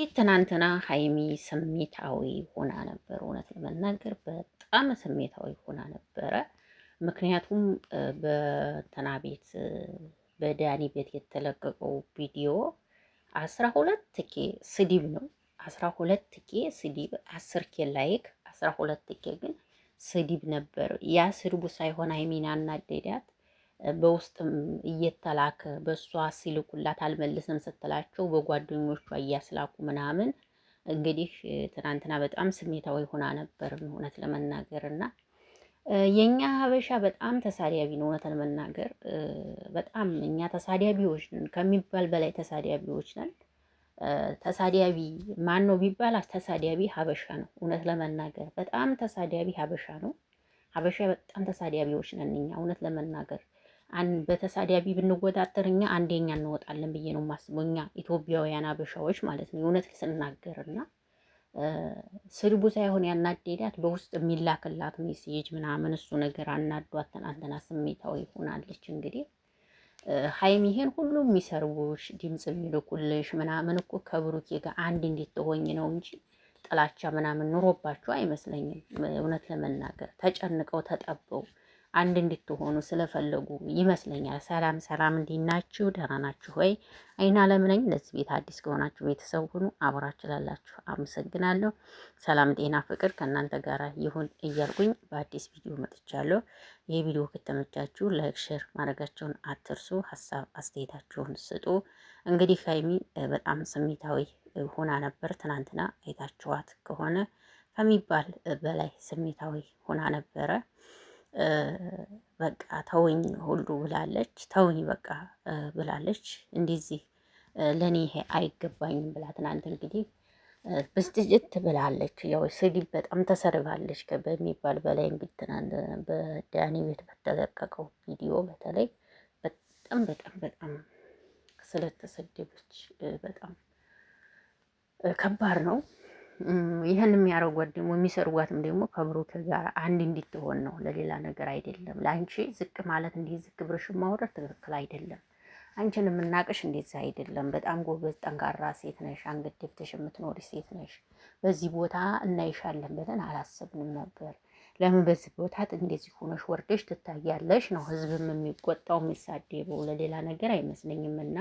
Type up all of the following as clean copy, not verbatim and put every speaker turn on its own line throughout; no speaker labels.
ትናንትና ሀይሚ ስሜታዊ ሆና ነበር። እውነት ለመናገር በጣም ስሜታዊ ሆና ነበረ። ምክንያቱም በእንትና ቤት በዳኒ ቤት የተለቀቀው ቪዲዮ 12 ኬ ስድብ ነው። 12 ኬ ስድብ፣ 10 ኬ ላይክ፣ 12 ኬ ግን ስድብ ነበር። ያ ስድቡ ሳይሆን ሀይሚን አናደዳት በውስጥም እየተላከ በእሷ ሲልኩላት አልመልስም ስትላቸው በጓደኞቿ እያስላኩ ምናምን እንግዲህ ትናንትና በጣም ስሜታዊ ሆና ነበር እውነት ለመናገር እና የኛ ሀበሻ በጣም ተሳዳቢ ነው። እውነት ለመናገር በጣም እኛ ተሳዳቢዎች ነን ከሚባል በላይ ተሳዳቢዎች ነን። ተሳዳቢ ማን ነው ቢባል ተሳዳቢ ሀበሻ ነው። እውነት ለመናገር በጣም ተሳዳቢ ሀበሻ ነው። ሀበሻ በጣም ተሳዳቢዎች ነን እኛ እውነት ለመናገር በተሳዳቢ ብንወዳደር እኛ አንደኛ እንወጣለን ብዬ ነው የማስበው። እኛ ኢትዮጵያውያን ሀበሻዎች ማለት ነው የእውነት ስናገርና ስድቡ ሳይሆን ያናደዳት በውስጥ የሚላክላት ሜሴጅ ምናምን እሱ ነገር አናዷት ትናንትና ስሜታዊ ሆናለች። እንግዲህ ሀይሚ ይሄን ሁሉ የሚሰርቡሽ ድምፅ የሚልኩልሽ ምናምን እኮ ከብሩኬ ጋር አንድ እንዴት ትሆኝ ነው እንጂ ጥላቻ ምናምን ኑሮባቸው አይመስለኝም። እውነት ለመናገር ተጨንቀው ተጠበው አንድ እንድትሆኑ ስለፈለጉ ይመስለኛል። ሰላም ሰላም፣ እንዴት ናችሁ? ደህና ናችሁ ወይ? አይን አለም ነኝ። ለዚህ ቤት አዲስ ከሆናችሁ ቤተሰብ ሁኑ። አብራችሁ ላላችሁ አመሰግናለሁ። ሰላም፣ ጤና፣ ፍቅር ከእናንተ ጋር ይሁን እያልኩኝ በአዲስ ቪዲዮ መጥቻለሁ። ይህ ቪዲዮ ከተመቻችሁ ላይክ፣ ሼር ማድረጋቸውን አትርሱ። ሀሳብ አስተያየታችሁን ስጡ። እንግዲህ ሀይሚ በጣም ስሜታዊ ሆና ነበር ትናንትና። አይታችኋት ከሆነ ከሚባል በላይ ስሜታዊ ሆና ነበረ። በቃ ተወኝ ሁሉ ብላለች። ተወኝ በቃ ብላለች። እንደዚህ ለኔ ይሄ አይገባኝም ብላ ትናንት እንግዲህ ብስጭት ብላለች። ያው ስድብ በጣም ተሰርባለች በሚባል በላይ እንግዲህ ትናንት በዳኒ ቤት በተለቀቀው ቪዲዮ በተለይ በጣም በጣም በጣም ስለተሰደበች በጣም ከባድ ነው። ይህን የሚያደርጓት ደግሞ የሚሰርጓትም ደግሞ ከብሩክ ጋር አንድ እንድትሆን ነው፣ ለሌላ ነገር አይደለም። ለአንቺ ዝቅ ማለት እንዲህ ዝቅ ብርሽ ማውረድ ትክክል አይደለም። አንቺን የምናቅሽ እንደዛ አይደለም። በጣም ጎበዝ ጠንካራ ሴት ነሽ፣ አንገት ደፍተሽ የምትኖሪ ሴት ነሽ። በዚህ ቦታ እናይሻለን ብለን አላሰብንም ነበር። ለምን በዚህ ቦታ እንደዚህ ሆነሽ ወርደሽ ትታያለሽ ነው ህዝብም የሚቆጣው የሚሳደበው፣ ለሌላ ነገር አይመስለኝም። እና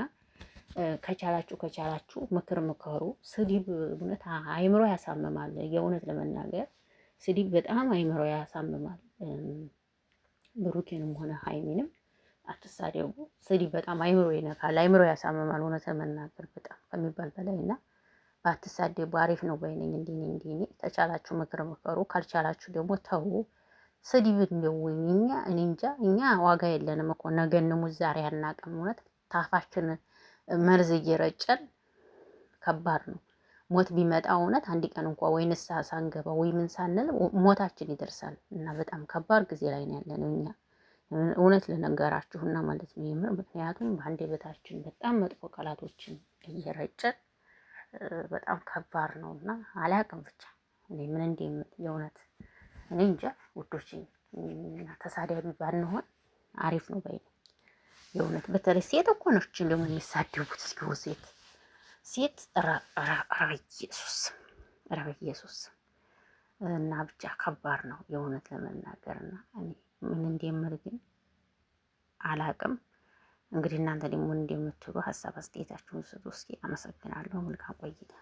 ከቻላችሁ ምክር ምከሩ። ስድብ እውነት አይምሮ ያሳምማል። የእውነት ለመናገር ስድብ በጣም አይምሮ ያሳምማል። ብሩኬንም ሆነ ሀይሚንም አትሳደቡ። ስድብ በጣም አይምሮ ይነካል፣ አይምሮ ያሳምማል። እውነት ለመናገር በጣም ከሚባል በላይ እና ባትሳደቡ አሪፍ ነው ባይነኝ። እንዲህ ተቻላችሁ ምክር ምከሩ፣ ካልቻላችሁ ደግሞ ተው። ስድብ እንደውኝ እኔ እንጃ እኛ ዋጋ የለንም እኮ ነገ እንሙት ዛሬ አናውቅም። እውነት ታፋችን መርዝ እየረጨን ከባድ ነው። ሞት ቢመጣ እውነት አንድ ቀን እንኳ ወይ ንስሐ ሳንገባ ወይ ምን ሳንል ሞታችን ይደርሳል እና በጣም ከባድ ጊዜ ላይ ነው ያለነው እኛ እውነት ልነገራችሁና ማለት ነው የምር። ምክንያቱም በአንደበታችን በጣም መጥፎ ቃላቶችን እየረጨን በጣም ከባድ ነው እና አላውቅም ብቻ እኔ ምን እንደምል የእውነት እኔ እንጃ ውዶች። ተሳዳቢ ባንሆን አሪፍ ነው ባይ የእውነት። በተለይ ሴት እኮ ነች ደግሞ የሚሳደቡት። እስኪ ሴት ኧረ በኢየሱስ እና ብቻ ከባድ ነው የእውነት ለመናገር እና እኔ ምን እንደምል ግን አላቅም። እንግዲህ እናንተ ደግሞ እንደምትሉ ሀሳብ አስተያየታችሁን ስጡ እስኪ። አመሰግናለሁ። መልካም ቆይታ